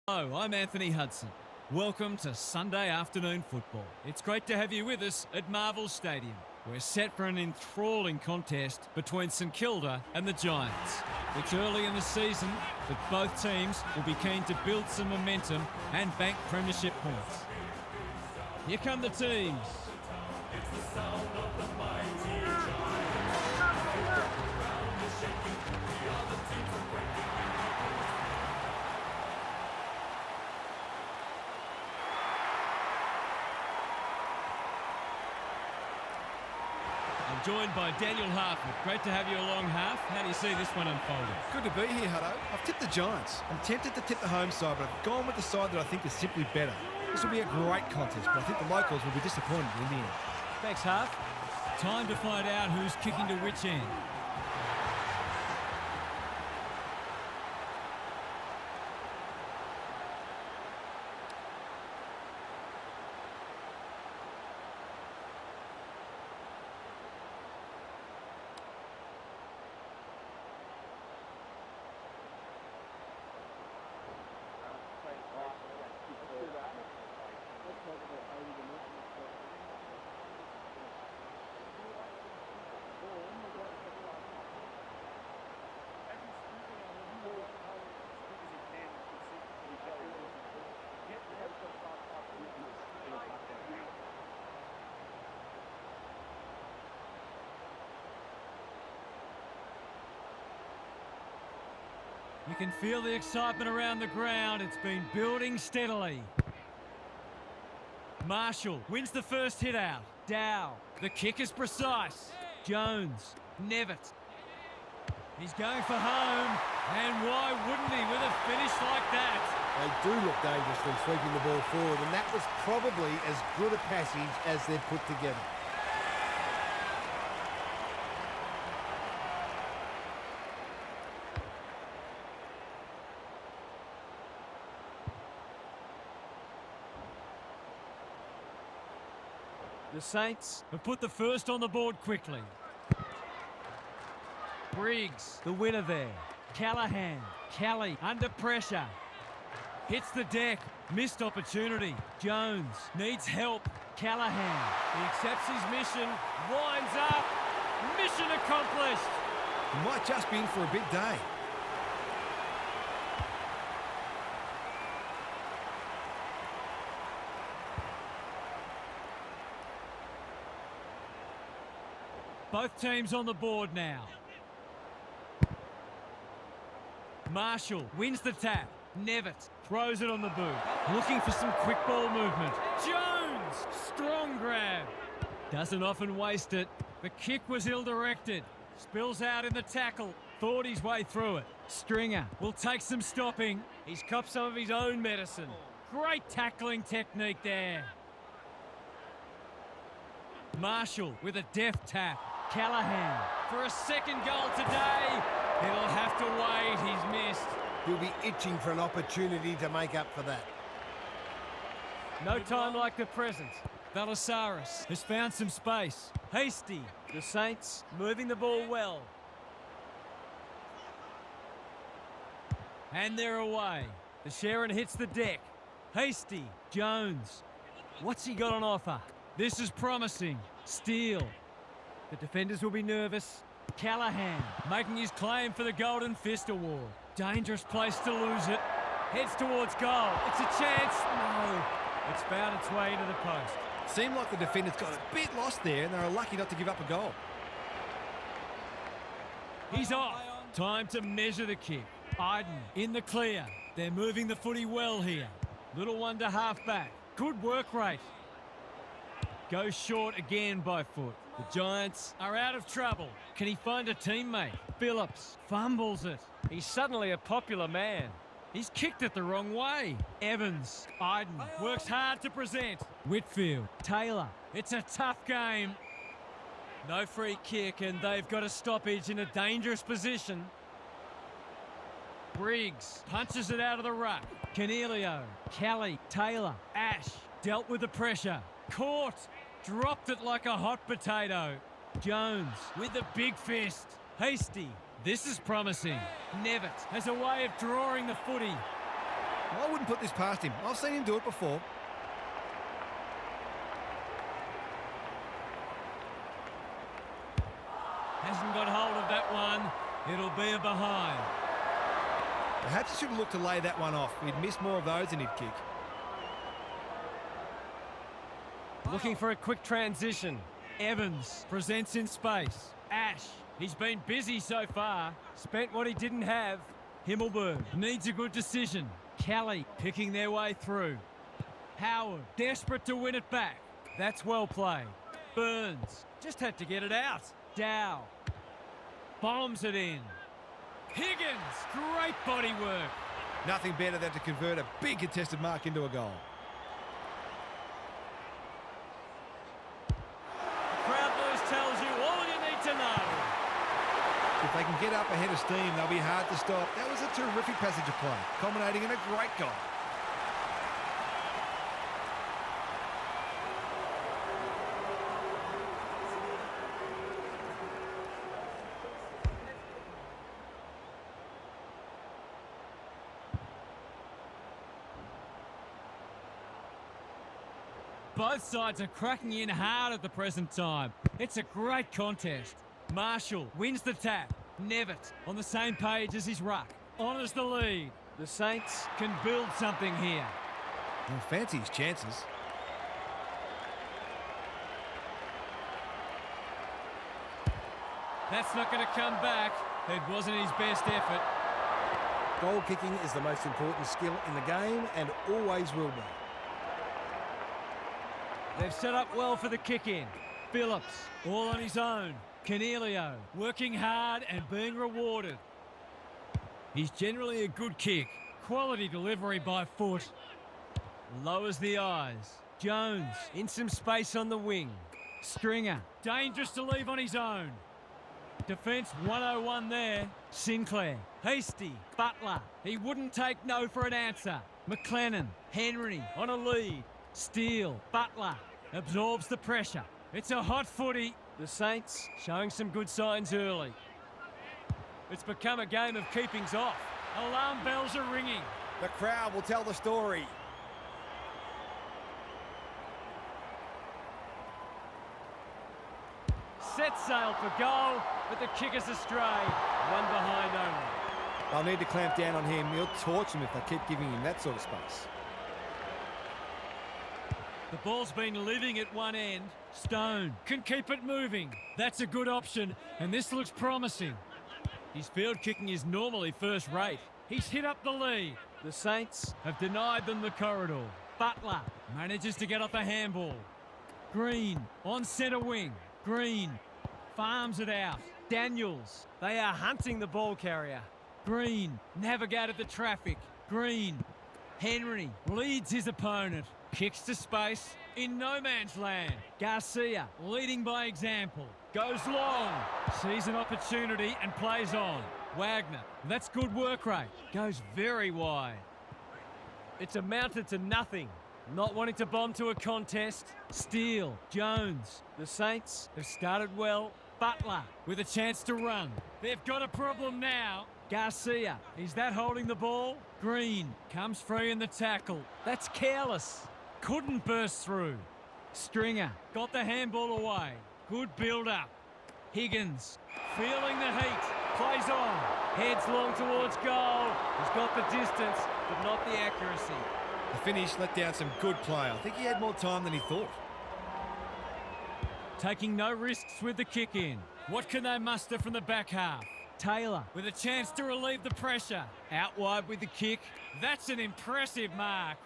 Hello, I'm Anthony Hudson. Welcome to Sunday afternoon football. It's great to have you with us at Marvel Stadium. We're set for an enthralling contest between St Kilda and the Giants. It's early in the season, but both teams will be keen to build some momentum and bank premiership points. Here come the teams. I'm joined by Daniel Harford. Great to have you along, Harf. How do you see this one unfolding? Good to be here, Hutto. I've tipped the Giants. I'm tempted to tip the home side, but I've gone with the side that I think is simply better. This will be a great contest, but I think the locals will be disappointed in the end. Thanks, Harf. Time to find out who's kicking to which end. You can feel the excitement around the ground. It's been building steadily. Marshall wins the first hit out. Dow. The kick is precise. Jones. Nevitt. He's going for home. And why wouldn't he with a finish like that? They do look dangerous when sweeping the ball forward, and that was probably as good a passage as they've put together. The Saints have put the first on the board quickly. Briggs, the winner there. Callahan. Kelly under pressure. Hits the deck. Missed opportunity. Jones needs help. Callahan. He accepts his mission. Winds up. Mission accomplished. He might just be in for a big day. Both teams on the board now. Marshall wins the tap. Nevitt throws it on the boot. Looking for some quick ball movement. Jones! Strong grab. Doesn't often waste it. The kick was ill-directed. Spills out in the tackle. Thought his way through it. Stringer will take some stopping. He's copped some of his own medicine. Great tackling technique there. Marshall with a deft tap. Callahan for a second goal today. He'll have to wait. He's missed. He'll be itching for an opportunity to make up for that. No time like the present. Valasaris has found some space. Hasty. The Saints moving the ball well. And they're away. The Sharon hits the deck. Hasty. Jones. What's he got on offer? This is promising. Steele. The defenders will be nervous. Callahan making his claim for the Golden Fist Award. Dangerous place to lose it. Heads towards goal. It's a chance. No. It's found its way into the post. Seemed like the defenders got a bit lost there, and they were lucky not to give up a goal. He's off. Time to measure the kick. Iden in the clear. They're moving the footy well here. Little one to half-back. Good work rate. Goes short again by foot. The Giants are out of trouble. Can he find a teammate? Phillips fumbles it. He's suddenly a popular man. He's kicked it the wrong way. Evans. Iden works hard to present. Whitfield. Taylor. It's a tough game. No free kick, and they've got a stoppage in a dangerous position. Briggs punches it out of the ruck. Cornelio. Kelly. Taylor. Ash dealt with the pressure. Caught. Dropped it like a hot potato. Jones with the big fist. Hasty. This is promising. Nevitt has a way of drawing the footy. I wouldn't put this past him. I've seen him do it before. Hasn't got hold of that one. It'll be a behind. Perhaps he should have looked to lay that one off. He'd miss more of those than he'd kick. Looking for a quick transition. Evans presents in space. Ash, he's been busy so far. Spent what he didn't have. Himmelberg needs a good decision. Kelly picking their way through. Howard desperate to win it back. That's well played. Burns just had to get it out. Dow bombs it in. Higgins, great body work. Nothing better than to convert a big contested mark into a goal. Crowd noise tells you all you need to know. If they can get up ahead of steam, they'll be hard to stop. That was a terrific passage of play, culminating in a great goal. Both sides are cracking in hard at the present time. It's a great contest. Marshall wins the tap. Nevitt on the same page as his ruck. Honours the lead. The Saints can build something here. He'll fancy his chances. That's not going to come back. It wasn't his best effort. Goal kicking is the most important skill in the game and always will be. They've set up well for the kick-in. Phillips, all on his own. Cornelio, working hard and being rewarded. He's generally a good kick. Quality delivery by foot. Lowers the eyes. Jones, in some space on the wing. Stringer, dangerous to leave on his own. Defence 101 there. Sinclair, Hasty, Butler. He wouldn't take no for an answer. McLennan, Henry on a lead. Steele, Butler, absorbs the pressure. It's a hot footy. The Saints showing some good signs early. It's become a game of keepings off. Alarm bells are ringing. The crowd will tell the story. Set sail for goal, but the kick is astray. One behind only. They'll need to clamp down on him. He'll torch them if they keep giving him that sort of space. The ball's been living at one end. Stone can keep it moving. That's a good option, and this looks promising. His field kicking is normally first rate. He's hit up the lead. The Saints have denied them the corridor. Butler manages to get off a handball. Green on centre wing. Green farms it out. Daniels, they are hunting the ball carrier. Green navigated the traffic. Green, Henry leads his opponent. Kicks to space in no man's land. Garcia leading by example. Goes long. Sees an opportunity and plays on. Wagner, that's good work rate. Goes very wide. It's amounted to nothing. Not wanting to bomb to a contest. Steele, Jones. The Saints have started well. Butler with a chance to run. They've got a problem now. Garcia, is that holding the ball? Green comes free in the tackle. That's careless. Couldn't burst through. Stringer got the handball away. Good build-up. Higgins feeling the heat. Plays on. Heads long towards goal. He's got the distance, but not the accuracy. The finish let down some good play. I think he had more time than he thought. Taking no risks with the kick-in. What can they muster from the back half? Taylor with a chance to relieve the pressure. Out wide with the kick. That's an impressive mark.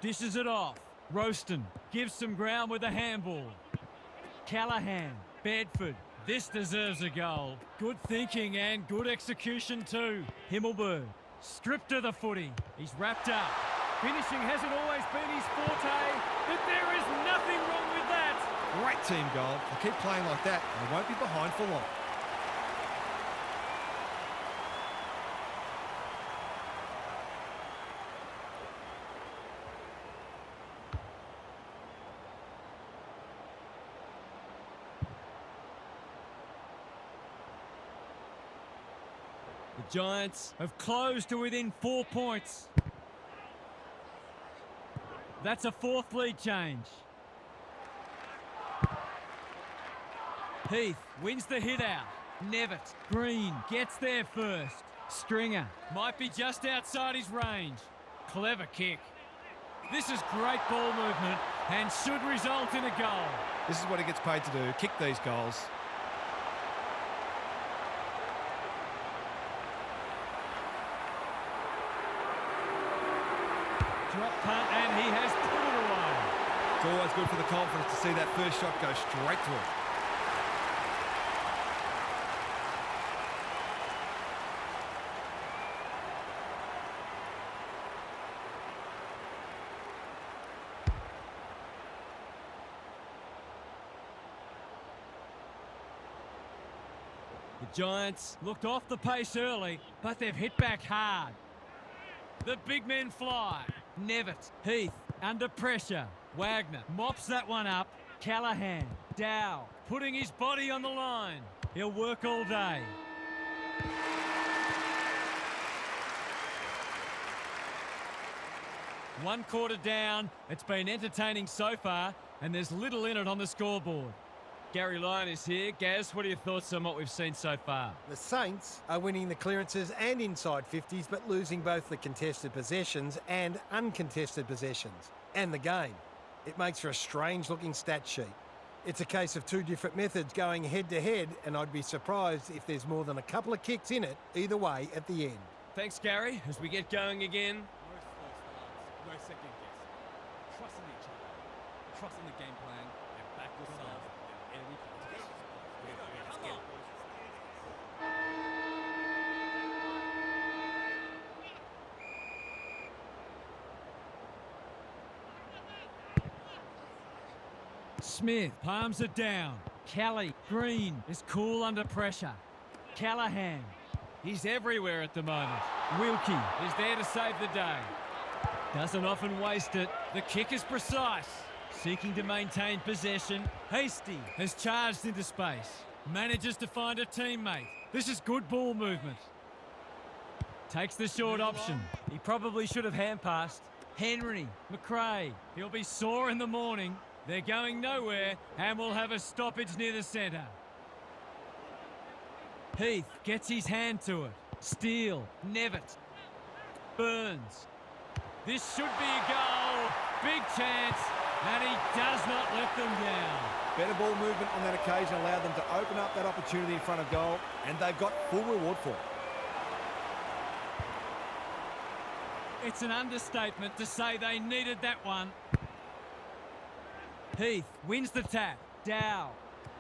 Dishes it off. Roaston gives some ground with a handball. Callahan, Bedford. This deserves a goal. Good thinking and good execution too. Himmelberg stripped of the footy. He's wrapped up. Finishing hasn't always been his forte, but there is nothing wrong with that. Great team goal. They keep playing like that, and they won't be behind for long. The Giants have closed to within 4 points. That's a fourth lead change. Heath wins the hit out. Nevitt. Green gets there first. Stringer might be just outside his range. Clever kick. This is great ball movement and should result in a goal. This is what he gets paid to do, kick these goals. Drop punt and he has put it away. It's always good for the confidence to see that first shot go straight to it. The Giants looked off the pace early, but they've hit back hard. The big men fly. Nevitt. Heath under pressure. Wagner mops that one up. Callahan. Dow putting his body on the line. He'll work all day. One quarter down. It's been entertaining so far, and there's little in it on the scoreboard. Gary Lyon is here. Gaz, what are your thoughts on what we've seen so far? The Saints are winning the clearances and inside 50s, but losing both the contested possessions and uncontested possessions, and the game. It makes for a strange-looking stat sheet. It's a case of two different methods going head-to-head, and I'd be surprised if there's more than a couple of kicks in it either way at the end. Thanks, Gary. As we get going again. No second guess. Trust in each other. Trust in the game plan and back yourself. Smith palms it down. Kelly. Green is cool under pressure. Callahan. He's everywhere at the moment. Wilkie is there to save the day. Doesn't often waste it. The kick is precise. Seeking to maintain possession. Hasty has charged into space. Manages to find a teammate. This is good ball movement. Takes the short option. He probably should have hand passed. Henry. McRae. He'll be sore in the morning. They're going nowhere and will have a stoppage near the centre. Heath gets his hand to it. Steele. Nevitt. Burns. This should be a goal. Big chance. And he does not let them down. Better ball movement on that occasion allowed them to open up that opportunity in front of goal, and they've got full reward for it. It's an understatement to say they needed that one. Heath wins the tap. Dow.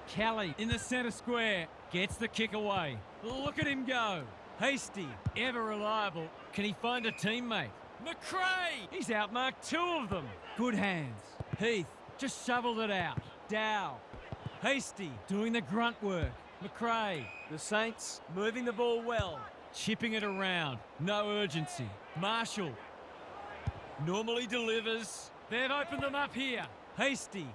Kelly in the centre square. Gets the kick away. Look at him go. Hasty. Ever reliable. Can he find a teammate? McRae! He's outmarked two of them. Good hands. Heath just shoveled it out. Dow. Hasty doing the grunt work. McRae. The Saints moving the ball well. Chipping it around. No urgency. Marshall. Normally delivers. They've opened them up here. Hasty.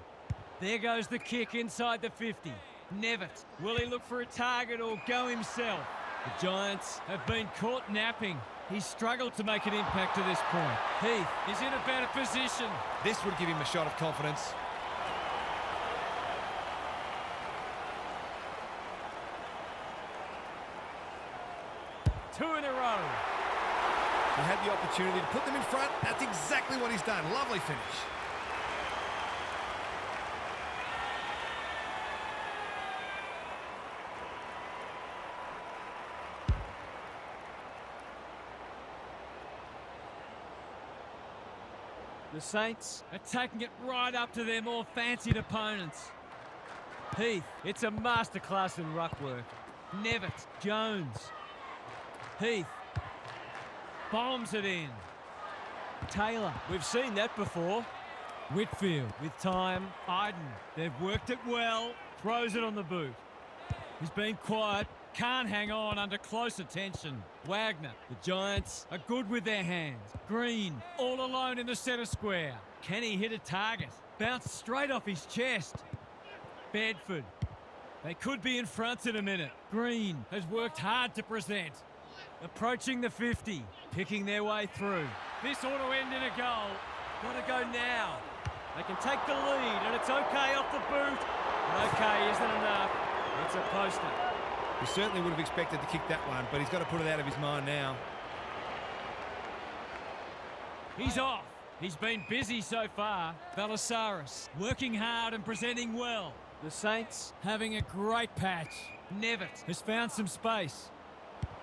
There goes the kick inside the 50. Nevitt. Will he look for a target or go himself? The Giants have been caught napping. He's struggled to make an impact to this point. Heath is in a better position. This would give him a shot of confidence. Two in a row. He had the opportunity to put them in front. That's exactly what he's done. Lovely finish. The Saints are taking it right up to their more fancied opponents. Heath, it's a masterclass in ruck work. Nevitt, Jones. Heath, bombs it in. Taylor, we've seen that before. Whitfield, with time. Iden, they've worked it well. Throws it on the boot. He's been quiet. Can't hang on under close attention. Wagner. The Giants are good with their hands. Green, all alone in the centre square. Can he hit a target? Bounced straight off his chest. Bedford. They could be in front in a minute. Green has worked hard to present. Approaching the 50. Picking their way through. This ought to end in a goal. Gotta go now. They can take the lead, and it's okay off the boot. But okay isn't enough. It's a poster. He certainly would have expected to kick that one, but he's got to put it out of his mind now. He's off. He's been busy so far. Balasaris working hard and presenting well. The Saints having a great patch. Nevitt has found some space.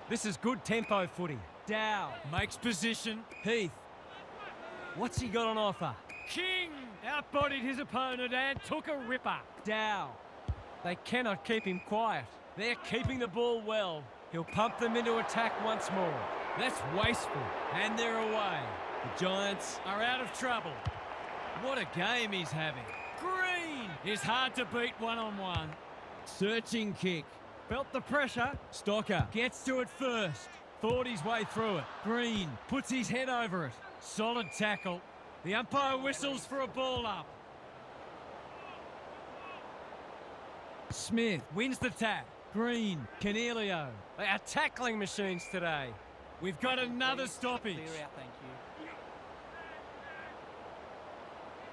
This is good tempo footy. Dow makes position. Heath. What's he got on offer? King outbodied his opponent and took a ripper. Dow. They cannot keep him quiet. They're keeping the ball well. He'll pump them into attack once more. That's wasteful. And they're away. The Giants are out of trouble. What a game he's having. Green is hard to beat one-on-one. Searching kick. Felt the pressure. Stocker gets to it first. Thought his way through it. Green puts his head over it. Solid tackle. The umpire whistles for a ball up. Smith wins the tap. Green, Cornelio. They are tackling machines today. We've got another stoppage. Clear out, thank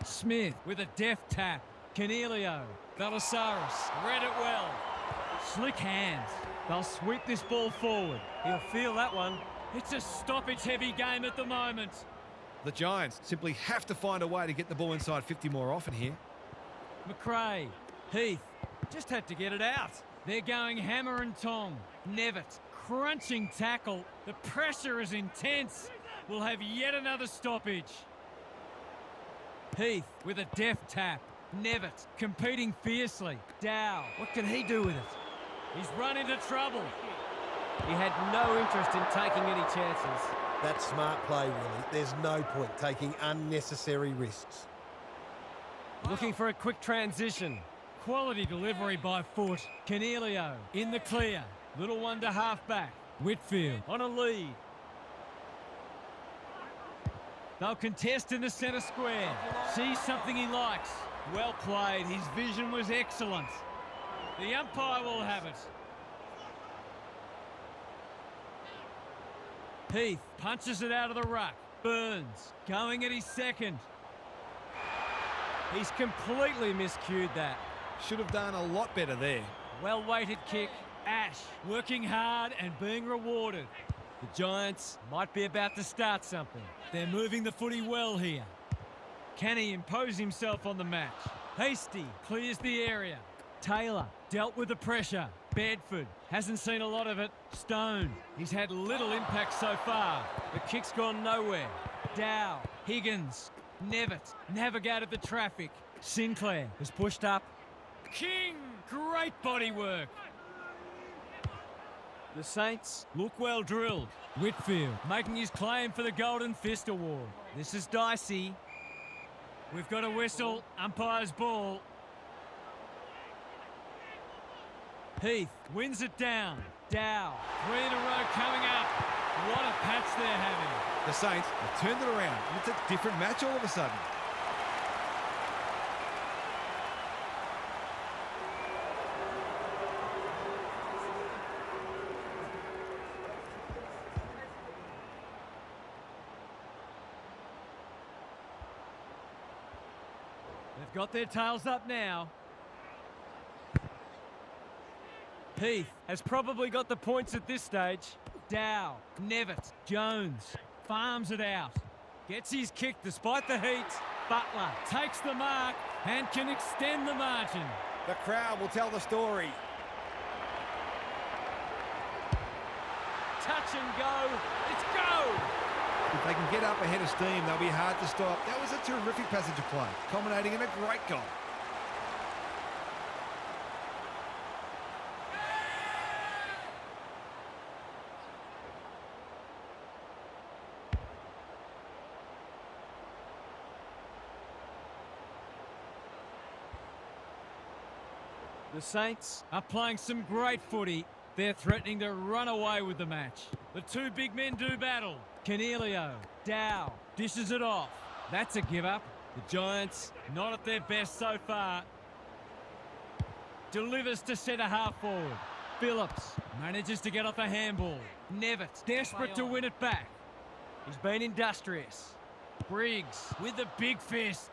you. Smith with a deft tap. Cornelio. Balasaris read it well. Slick hands. They'll sweep this ball forward. He'll feel that one. It's a stoppage-heavy game at the moment. The Giants simply have to find a way to get the ball inside 50 more often here. McRae. Heath. Just had to get it out. They're going hammer and tong. Nevitt. Crunching tackle. The pressure is intense. We'll have yet another stoppage. Heath with a deft tap. Nevitt competing fiercely. Dow. What can he do with it? He's run into trouble. He had no interest in taking any chances. That's smart play, really. There's no point taking unnecessary risks. Looking for a quick transition. Quality delivery by foot. Cornelio in the clear. Little one to half back. Whitfield on a lead. They'll contest in the centre square. Sees something he likes. Well played. His vision was excellent. The umpire will have it. Heath punches it out of the ruck. Burns going at his second. He's completely miscued that. Should have done a lot better there. Well-weighted kick. Ash working hard and being rewarded. The Giants might be about to start something. They're moving the footy well here. Can he impose himself on the match? Hasty clears the area. Taylor dealt with the pressure. Bedford hasn't seen a lot of it. Stone, he's had little impact so far. The kick's gone nowhere. Dow, Higgins, Nevitt navigated the traffic. Sinclair has pushed up. King, great body work. The Saints look well drilled. Whitfield making his claim for the Golden Fist Award. This is dicey. We've got a whistle. Umpire's ball. Heath wins it down. Dow, 3 in a row coming up. What a patch they're having. The Saints have turned it around, and it's a different match all of a sudden. They've got their tails up now. Heath has probably got the points at this stage. Dow, Nevitt, Jones farms it out. Gets his kick despite the heat. Butler takes the mark and can extend the margin. The crowd will tell the story. Touch and go. It's go! If they can get up ahead of steam, they'll be hard to stop. That was a terrific passage of play, culminating in a great goal. The Saints are playing some great footy. They're threatening to run away with the match. The two big men do battle. Cornelio, Dow, dishes it off. That's a give up. The Giants not at their best so far. Delivers to centre half forward. Phillips manages to get off a handball. Nevitt desperate to win it back. He's been industrious. Briggs with the big fist.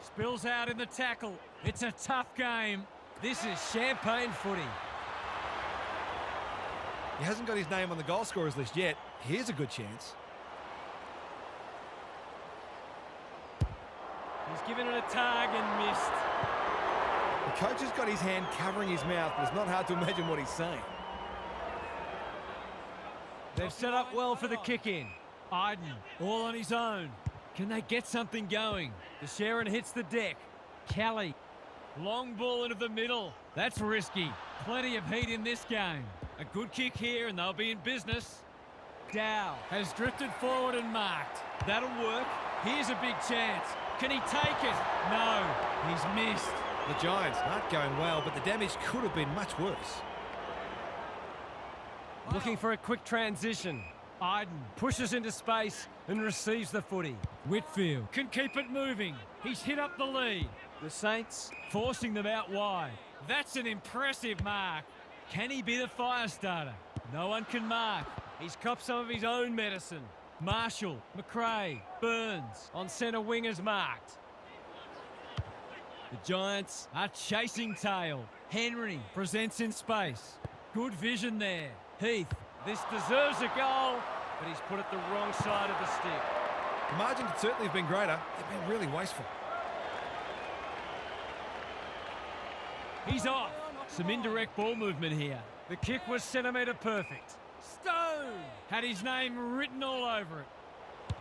Spills out in the tackle. It's a tough game. This is champagne footy. He hasn't got his name on the goal scorers list yet. Here's a good chance. He's given it a tug and missed. The coach has got his hand covering his mouth, but it's not hard to imagine what he's saying. They've set up well for the kick-in. Iden, all on his own. Can they get something going? The Sharon hits the deck. Kelly, long ball into the middle. That's risky. Plenty of heat in this game. A good kick here and they'll be in business. Dow has drifted forward and marked. That'll work. Here's a big chance. Can he take it? No, he's missed. The Giants aren't going well, but the damage could have been much worse. Looking for a quick transition. Iden pushes into space and receives the footy. Whitfield can keep it moving. He's hit up the lead. The Saints forcing them out wide. That's an impressive mark. Can he be the fire starter? No one can mark. He's copped some of his own medicine. Marshall, McRae, Burns on centre wingers marked. The Giants are chasing tail. Henry presents in space. Good vision there. Heath, this deserves a goal, but he's put it the wrong side of the stick. The margin could certainly have been greater. They've been really wasteful. He's off. Some indirect ball movement here. The kick was centimetre perfect. Stone had his name written all over it.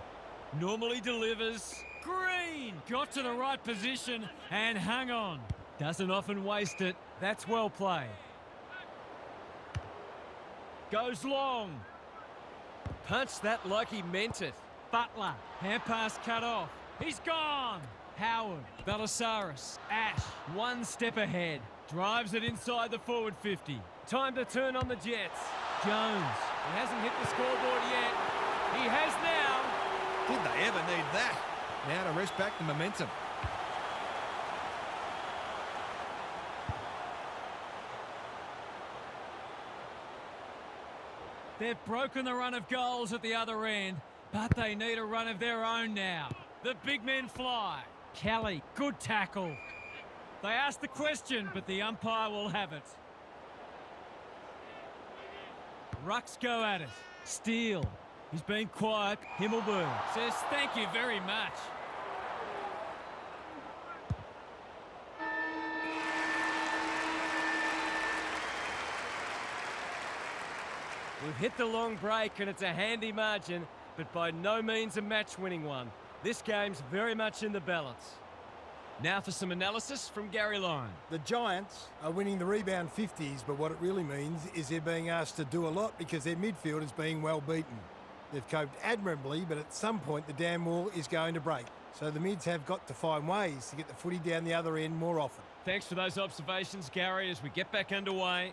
Normally delivers. Green got to the right position and hung on. Doesn't often waste it. That's well played. Goes long. Punched that like he meant it. Butler, hand pass cut off. He's gone. Howard, Belissaris, Ash, one step ahead. Drives it inside the forward 50. Time to turn on the Jets. Jones, he hasn't hit the scoreboard yet. He has now. Did they ever need that? Now to rest back the momentum. They've broken the run of goals at the other end, but they need a run of their own now. The big men fly. Kelly, good tackle. They asked the question, but the umpire will have it. Rucks go at it. Steele. He's been quiet. Himmelberg says thank you very much. We've hit the long break and it's a handy margin, but by no means a match-winning one. This game's very much in the balance. Now for some analysis from Gary Lyon. The Giants are winning the rebound 50s, but what it really means is they're being asked to do a lot because their midfield is being well beaten. They've coped admirably, but at some point the dam wall is going to break. So the mids have got to find ways to get the footy down the other end more often. Thanks for those observations, Gary, as we get back underway.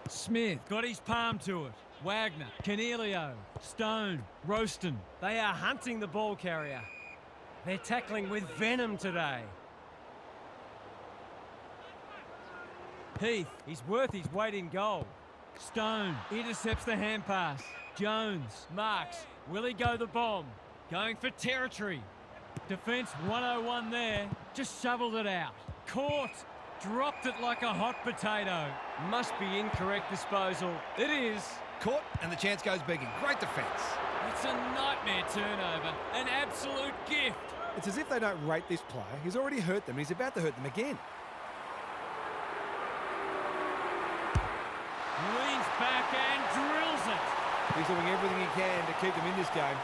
Smith got his palm to it. Wagner, Cornelio, Stone, Roaston. They are hunting the ball carrier. They're tackling with venom today. Heath, he's worth his weight in gold. Stone intercepts the hand pass. Jones marks. Will he go the bomb? Going for territory. Defence 101 there. Just shoveled it out. Caught. Dropped it like a hot potato. Must be incorrect disposal. It is. Caught, and the chance goes begging. Great defence. It's a nightmare turnover. An absolute gift. It's as if they don't rate this player. He's already hurt them. He's about to hurt them again. Leans back and drills it. He's doing everything he can to keep them in this game.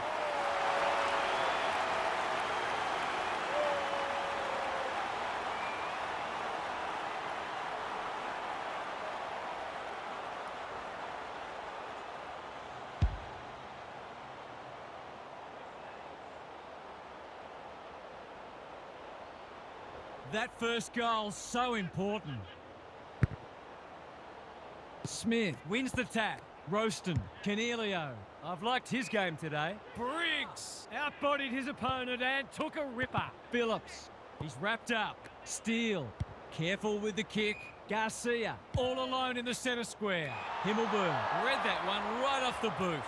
That first goal, so important. Smith wins the tap. Roaston, Cornelio. I've liked his game today. Briggs outbodied his opponent and took a ripper. Phillips, he's wrapped up. Steele, careful with the kick. Garcia, all alone in the centre square. Himmelberg read that one right off the boot.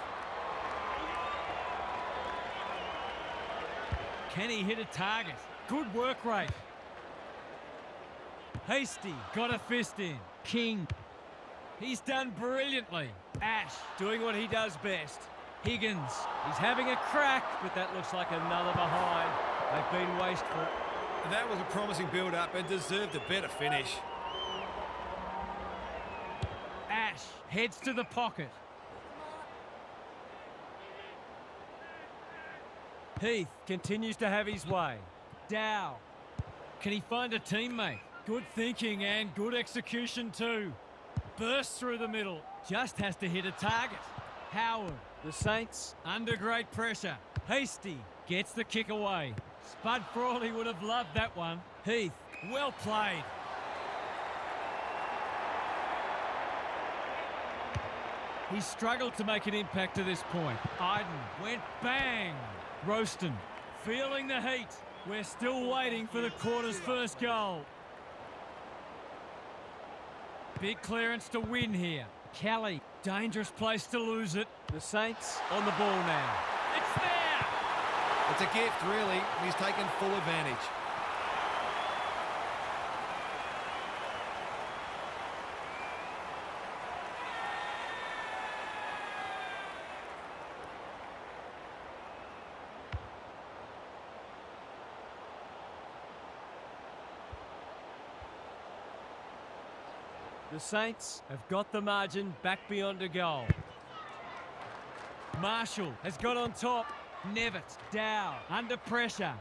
Can he hit a target? Good work rate. Hasty got a fist in. King, he's done brilliantly. Ash doing what he does best. Higgins, he's having a crack, but that looks like another behind. They've been wasteful. That was a promising build-up and deserved a better finish. Ash heads to the pocket. Heath continues to have his way. Dow, can he find a teammate? Good thinking and good execution too. Bursts through the middle. Just has to hit a target. Howard, the Saints, under great pressure. Hasty gets the kick away. Spud Frawley would have loved that one. Heath, well played. He struggled to make an impact to this point. Iden went bang. Roaston feeling the heat. We're still waiting for the quarter's first goal. Big clearance to win here. Kelly, dangerous place to lose it. The Saints on the ball now. It's there! It's a gift, really. He's taken full advantage. The Saints have got the margin back beyond a goal. Marshall has got on top. Nevitt, Dow, under pressure.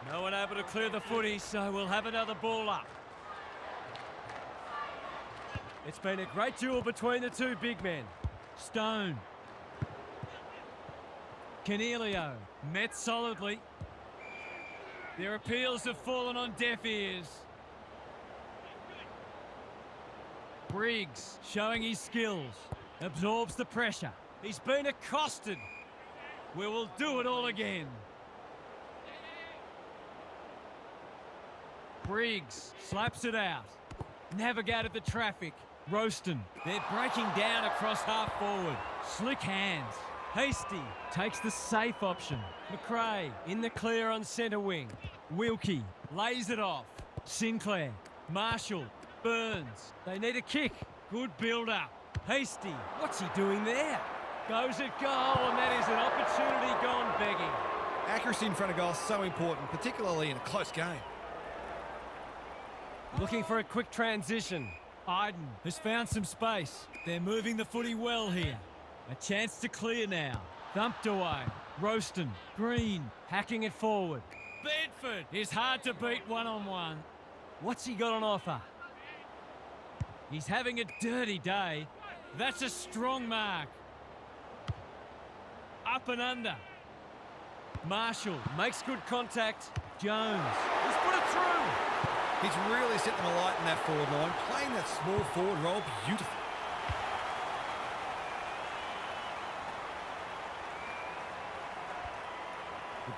No one able to clear the footy, so we'll have another ball up. It's been a great duel between the two big men. Stone. Cornelio, met solidly. Their appeals have fallen on deaf ears. Briggs showing his skills. Absorbs the pressure. He's been accosted. We will do it all again. Briggs slaps it out. Navigated the traffic. Roaston, they're breaking down across half forward. Slick hands. Hasty takes the safe option. McRae in the clear on centre wing. Wilkie lays it off. Sinclair, Marshall, Burns. They need a kick. Good build-up. Hasty, what's he doing there? Goes at goal, and that is an opportunity gone begging. Accuracy in front of goal is so important, particularly in a close game. Looking for a quick transition. Iden has found some space. They're moving the footy well here. A chance to clear now. Thumped away. Roaston, Green, hacking it forward. Bedford is hard to beat one-on-one. What's he got on offer? He's having a dirty day. That's a strong mark. Up and under. Marshall makes good contact. Jones has put it through. He's really set them alight in that forward line, playing that small forward role beautifully.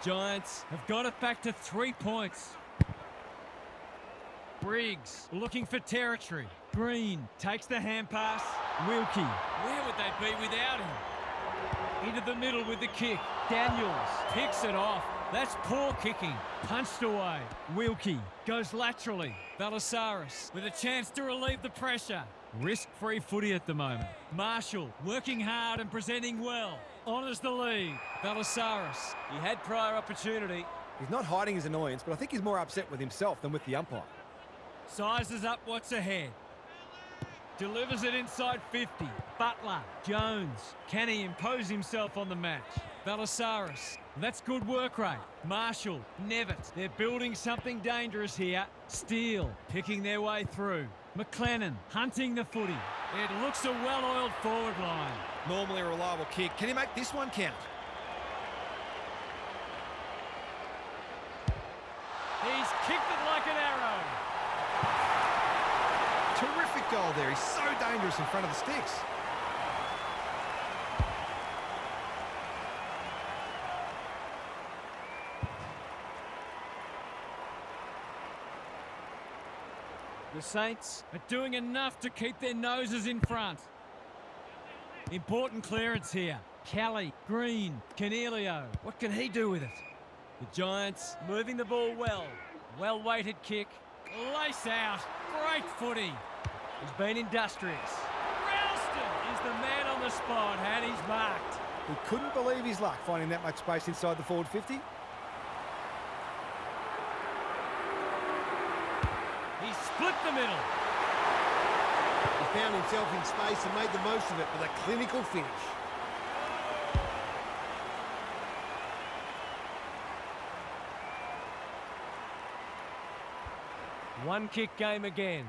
The Giants have got it back to 3 points. Briggs looking for territory. Green takes the hand pass. Wilkie, where would they be without him? Into the middle with the kick. Daniels picks it off. That's poor kicking. Punched away. Wilkie goes laterally. Balasaris with a chance to relieve the pressure. Risk-free footy at the moment. Marshall working hard and presenting well. Honours the lead. Balasaris. He had prior opportunity. He's not hiding his annoyance, but I think he's more upset with himself than with the umpire. Sizes up what's ahead. Delivers it inside 50. Butler. Jones. Can he impose himself on the match? Balasaris. That's good work rate. Marshall. Nevitt. They're building something dangerous here. Steele. Picking their way through. McLennan. Hunting the footy. It looks a well-oiled forward line. Normally a reliable kick. Can he make this one count? He's kicked it like an arrow. Terrific goal there. He's so dangerous in front of the sticks. The Saints are doing enough to keep their noses in front. Important clearance here. Kelly, Green, Cornelio. What can he do with it? The Giants moving the ball well. Well-weighted kick. Lace out. Great footy. He's been industrious. Ralston is the man on the spot, and he's marked. He couldn't believe his luck finding that much space inside the forward 50. He split the middle. He found himself in space and made the most of it with a clinical finish. One kick game again.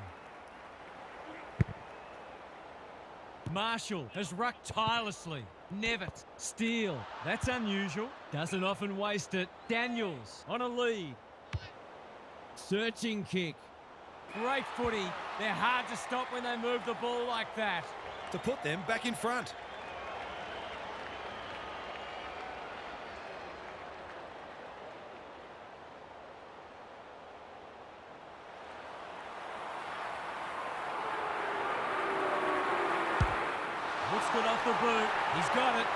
Marshall has rucked tirelessly. Nevitt, Steele. That's unusual. Doesn't often waste it. Daniels on a lead. Searching kick. Great footy. They're hard to stop when they move the ball like that. To put them back in front. Looks good off the boot. He's got it.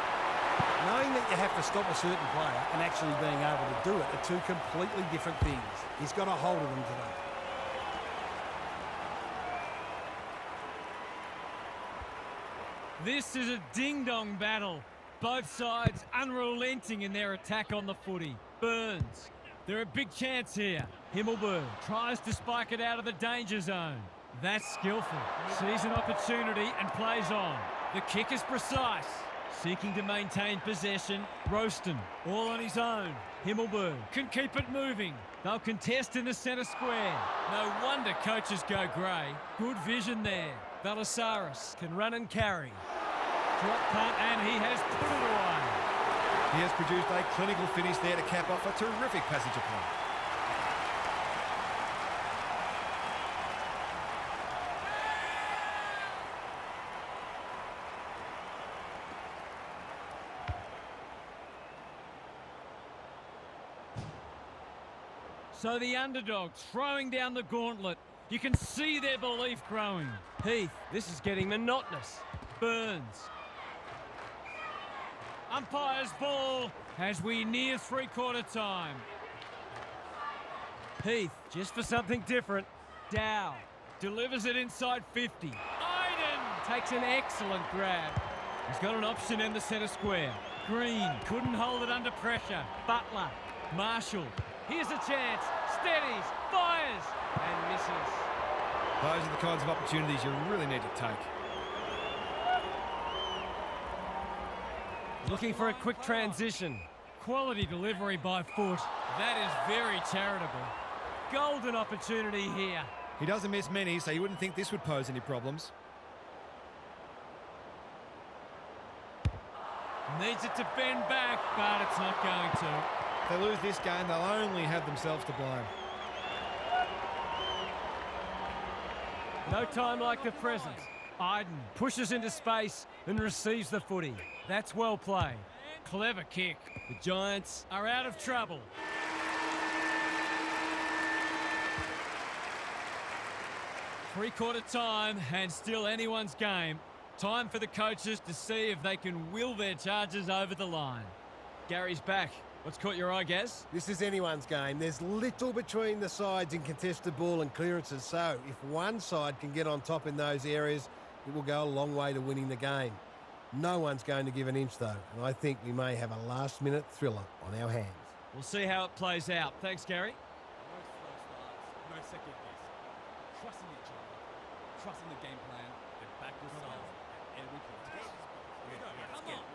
Knowing that you have to stop a certain player and actually being able to do it are two completely different things. He's got a hold of them today. This is a ding-dong battle. Both sides unrelenting in their attack on the footy. Burns. They're a big chance here. Himmelberg tries to spike it out of the danger zone. That's skillful. Sees an opportunity and plays on. The kick is precise. Seeking to maintain possession. Roaston all on his own. Himmelberg can keep it moving. They'll contest in the centre square. No wonder coaches go grey. Good vision there. Balasaris can run and carry. Drop punt, and he has put it away. He has produced a clinical finish there to cap off a terrific passage of play. So the underdog throwing down the gauntlet. You can see their belief growing. Heath, this is getting monotonous. Burns. Umpire's ball as we near three-quarter time. Heath, just for something different. Dow delivers it inside 50. Iden Takes an excellent grab. He's got an option in the centre square. Green couldn't hold it under pressure. Butler. Marshall. Here's a chance. Steadies. Fires. And misses. Those are the kinds of opportunities you really need to take. Looking for a quick transition. Quality delivery by foot. That is very charitable. Golden opportunity here. He doesn't miss many, so you wouldn't think this would pose any problems. Needs it to bend back, but it's not going to. If they lose this game, they'll only have themselves to blame. No time like the present. Iden pushes into space and receives the footy. That's well played. Clever kick. The Giants are out of trouble. Three-quarter time and still anyone's game. Time for the coaches to see if they can will their charges over the line. Gary's back. What's caught your eye, Gaz? This is anyone's game. There's little between the sides in contested ball and clearances, so if one side can get on top in those areas, it will go a long way to winning the game. No one's going to give an inch, though, and I think we may have a last-minute thriller on our hands. We'll see how it plays out. Thanks, Gary. No slow starts, no second guess. Trusting each other, trusting the game plan, and back yourselves at every point. Come on.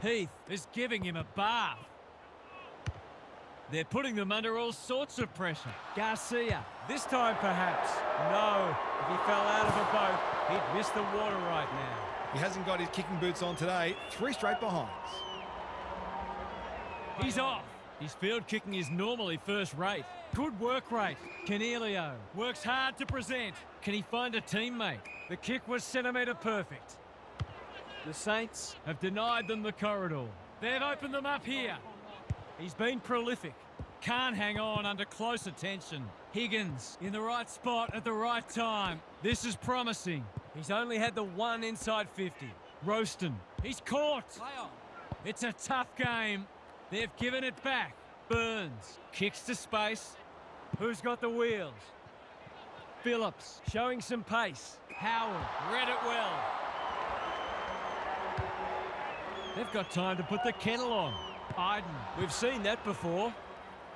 Heath is giving him a bath. They're putting them under all sorts of pressure. Garcia. This time, perhaps. No. If he fell out of a boat, he'd miss the water right now. He hasn't got his kicking boots on today. 3 straight behinds. He's off. His field kicking is normally first rate. Good work rate. Cornelio works hard to present. Can he find a teammate? The kick was centimetre perfect. The Saints have denied them the corridor. They've opened them up here. He's been prolific. Can't hang on under close attention. Higgins in the right spot at the right time. This is promising. He's only had the one inside 50. Roaston. He's caught. Play on. It's a tough game. They've given it back. Burns kicks to space. Who's got the wheels? Phillips Showing some pace. Howard read it well. They've got time to put the kettle on. Iden, We've seen that before.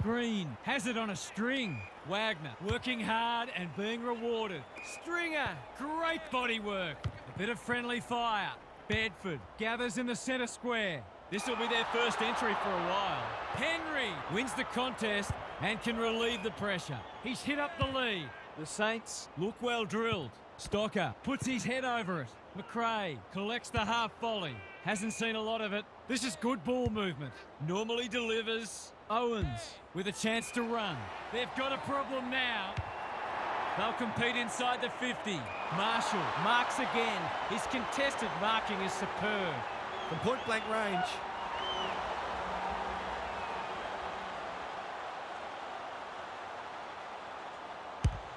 Green has it on a string. Wagner working hard and being rewarded. Stringer, great body work. A bit of friendly fire. Bedford gathers in the centre square. This will be their first entry for a while. Henry wins the contest and can relieve the pressure. He's hit up the lead. The Saints look well drilled. Stocker puts his head over it. McRae collects the half volley. Hasn't seen a lot of it. This is good ball movement. Normally delivers. Owens with a chance to run. They've got a problem now. They'll compete inside the 50. Marshall marks again. His contested marking is superb. From point-blank range.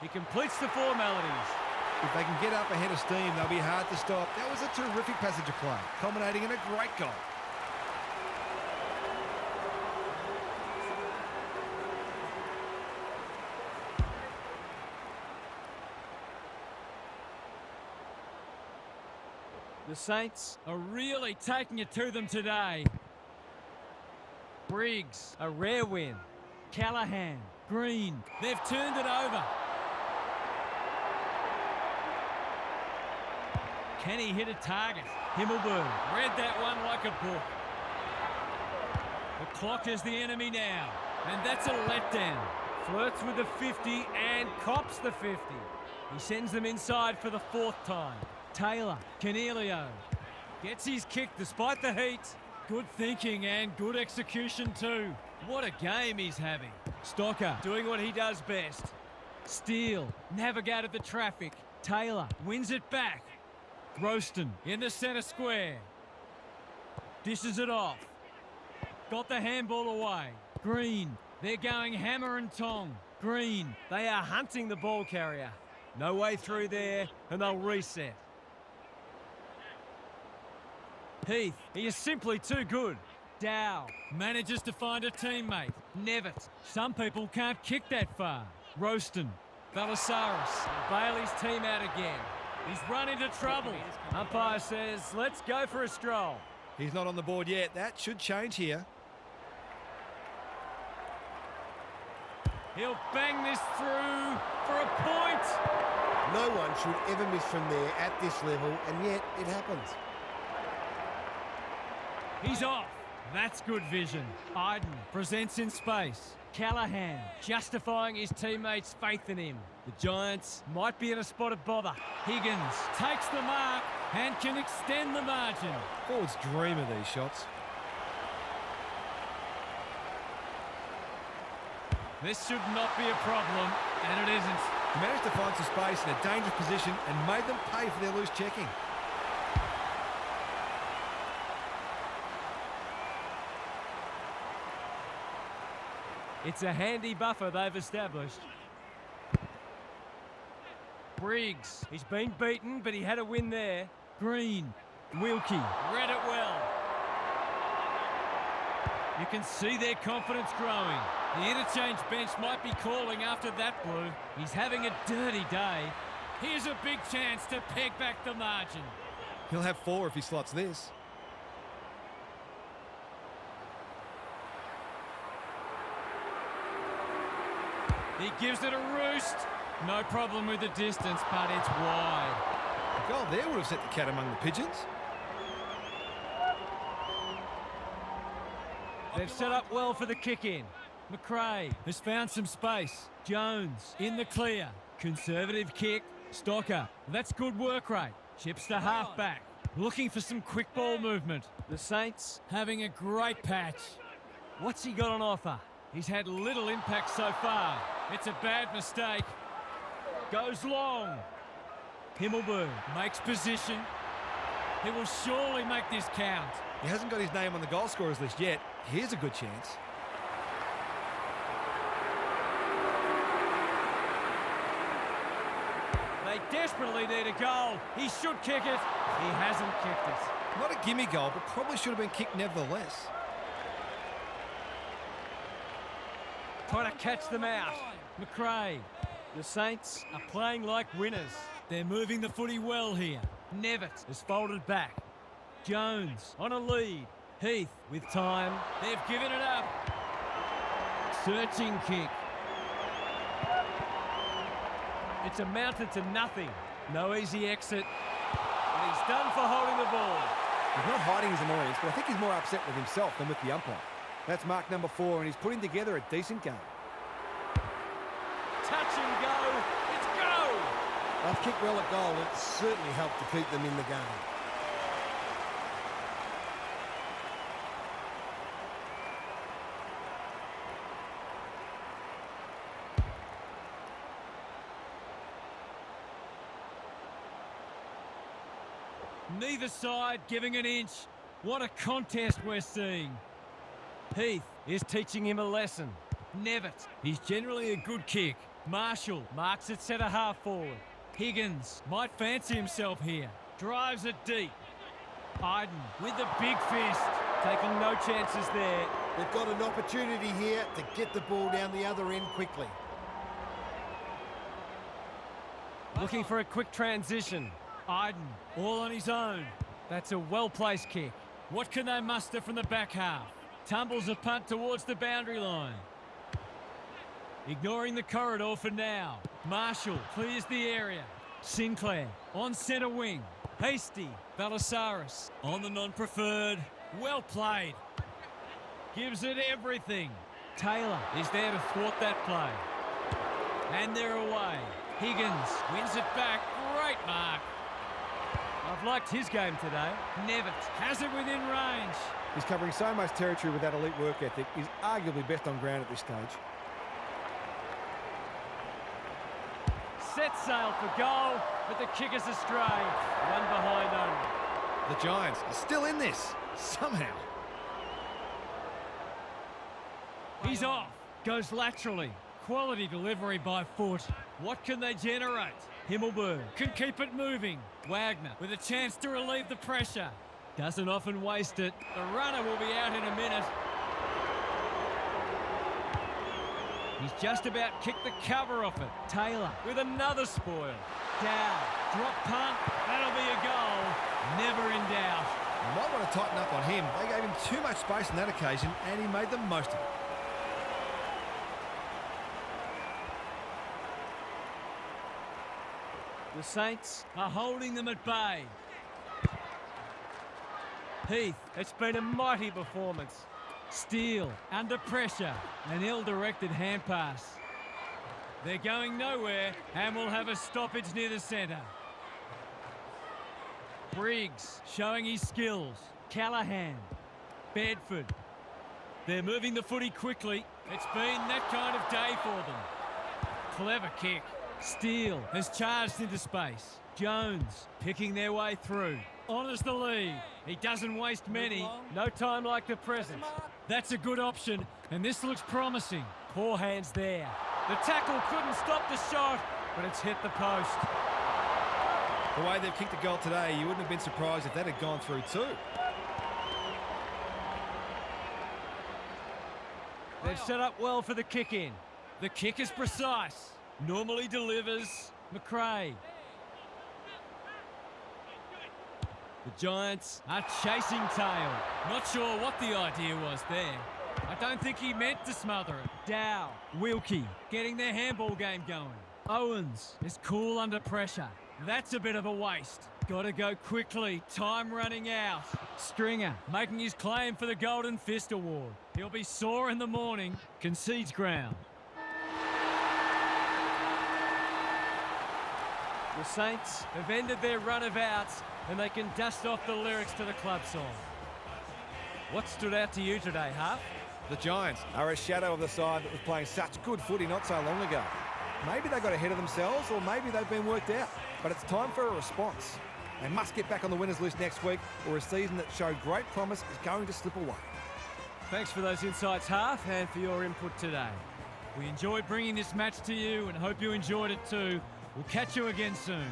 He completes the formalities. If they can get up ahead of steam, they'll be hard to stop. That was a terrific passage of play, culminating in a great goal. The Saints are really taking it to them today. Briggs, A rare win. Callahan, Green. They've turned it over. Can he hit a target? Himmelberg read that one like a book. The clock is the enemy now, and that's a letdown. Flirts with the 50 and cops the 50. He sends them inside for the 4th time. Taylor, Cornelio, gets his kick despite the heat. Good thinking and good execution too. What a game he's having. Stocker doing what he does best. Steele navigated the traffic. Taylor wins it back. Roaston in the centre square. Dishes it off. Got the handball away. Green, they're going hammer and tong. Green, They are hunting the ball carrier. No way through there, and they'll reset. Heath, he is simply too good. Dow manages to find a teammate. Nevitt, some people can't kick that far. Roaston, Balasaris, Bailey's team out again. He's run into trouble. Umpire says, let's go for a stroll. He's not on the board yet. That should change here. He'll bang this through for a point. No one should ever miss from there at this level, and yet it happens. He's off. That's good vision. Iden presents in space. Callahan justifying his teammates' faith in him. The Giants might be in a spot of bother. Higgins takes the mark and can extend the margin. Forwards dream of these shots. This should not be a problem, and it isn't. He managed to find some space in a dangerous position and made them pay for their loose checking. It's a handy buffer they've established. Briggs, he's been beaten, but he had a win there. Green. Wilkie, Read it well. You can see their confidence growing. The interchange bench might be calling after that blue. He's having a dirty day. Here's a big chance to peg back the margin. He'll have 4 if he slots this. He gives it a roost. No problem with the distance, but it's wide. A goal there would have set the cat among the pigeons. they've set up well for the kick-in. McRae Has found some space. Jones in the clear. Conservative kick. Stocker. That's good work rate. Chips to half-back. Looking for some quick ball movement. the Saints. Having a great patch. What's he got on offer? He's had little impact so far. It's a bad mistake. Goes long. Himmelberg makes position. He will surely make this count. He hasn't got his name on the goal scorers list yet. Here's a good chance. They desperately need a goal. He should kick it. He hasn't kicked it. Not a gimme goal, but probably should have been kicked nevertheless. Trying to catch them out. McRae The Saints are playing like winners. They're moving the footy well here. Nevitt is folded back. Jones On a lead. Heath with time. They've given it up. Searching kick. It's amounted to nothing. No easy exit. And he's done for holding the ball. He's not hiding his annoyance, but I think he's more upset with himself than with the umpire. That's mark number 4, and he's putting together a decent game. Touch and go. It's go! They've kicked well at goal. It certainly helped to keep them in the game. Neither side giving an inch. What a contest we're seeing. Heath is teaching him a lesson. Nevitt. He's generally a good kick. Marshall Marks it centre half forward. Higgins might fancy himself here. Drives it deep. Iden with the big fist. Taking no chances there. They've got an opportunity here to get the ball down the other end quickly. Looking for a quick transition. Iden all on his own. That's a well-placed kick. What can they muster from the back half? Tumbles a punt towards the boundary line. Ignoring the corridor for now. Marshall clears the area. Sinclair on centre wing. Hasty. Valasaris on the non-preferred. Well played. Gives it everything. Taylor is there to thwart that play. And they're away. Higgins wins it back. Great mark. I've liked his game today. Nevitt has it within range. He's covering so much territory with that elite work ethic. He's arguably best on ground at this stage. Set sail for goal, but the kick is astray. One behind only. The Giants are still in this, somehow. He's off. Goes laterally. Quality delivery by foot. What can they generate? Himmelberg can keep it moving. Wagner with a chance to relieve the pressure. Doesn't often waste it. The runner will be out in a minute. He's just about kicked the cover off it. Taylor with another spoil. Dow, drop punt. That'll be a goal. Never in doubt. You might want to tighten up on him. They gave him too much space on that occasion, and he made the most of it. The Saints Are holding them at bay. Heath, it's been a mighty performance. Steele under pressure. An ill-directed hand pass. They're going nowhere and will have a stoppage near the centre. Briggs showing his skills. Callahan. Bedford. They're moving the footy quickly. It's been that kind of day for them. Clever kick. Steele has charged into space. Jones picking their way through. Honours the lead. He doesn't waste many. No time like the present. That's a good option, and this looks promising. Poor hands there. The tackle couldn't stop the shot, but it's hit the post. The way they've kicked a goal today, you wouldn't have been surprised if that had gone through too. They've set up well for the kick in. The kick is precise. Normally delivers McRae. The Giants are chasing tail. Not sure what the idea was there. I don't think he meant to smother it. Dow, Wilkie getting their handball game going. Owens is cool under pressure. That's a bit of a waste. Got to go quickly. Time running out. Stringer making his claim for the Golden Fist Award. He'll be sore in the morning. Concedes ground. The Saints have ended their run of outs and they can dust off the lyrics to the club song. What stood out to you today, Huff? The Giants are a shadow of the side that was playing such good footy not so long ago. Maybe they got ahead of themselves or maybe they've been worked out. But it's time for a response. They must get back on the winners list next week or a season that showed great promise is going to slip away. Thanks for those insights, Huff, and for your input today. We enjoyed bringing this match to you and hope you enjoyed it too. We'll catch you again soon.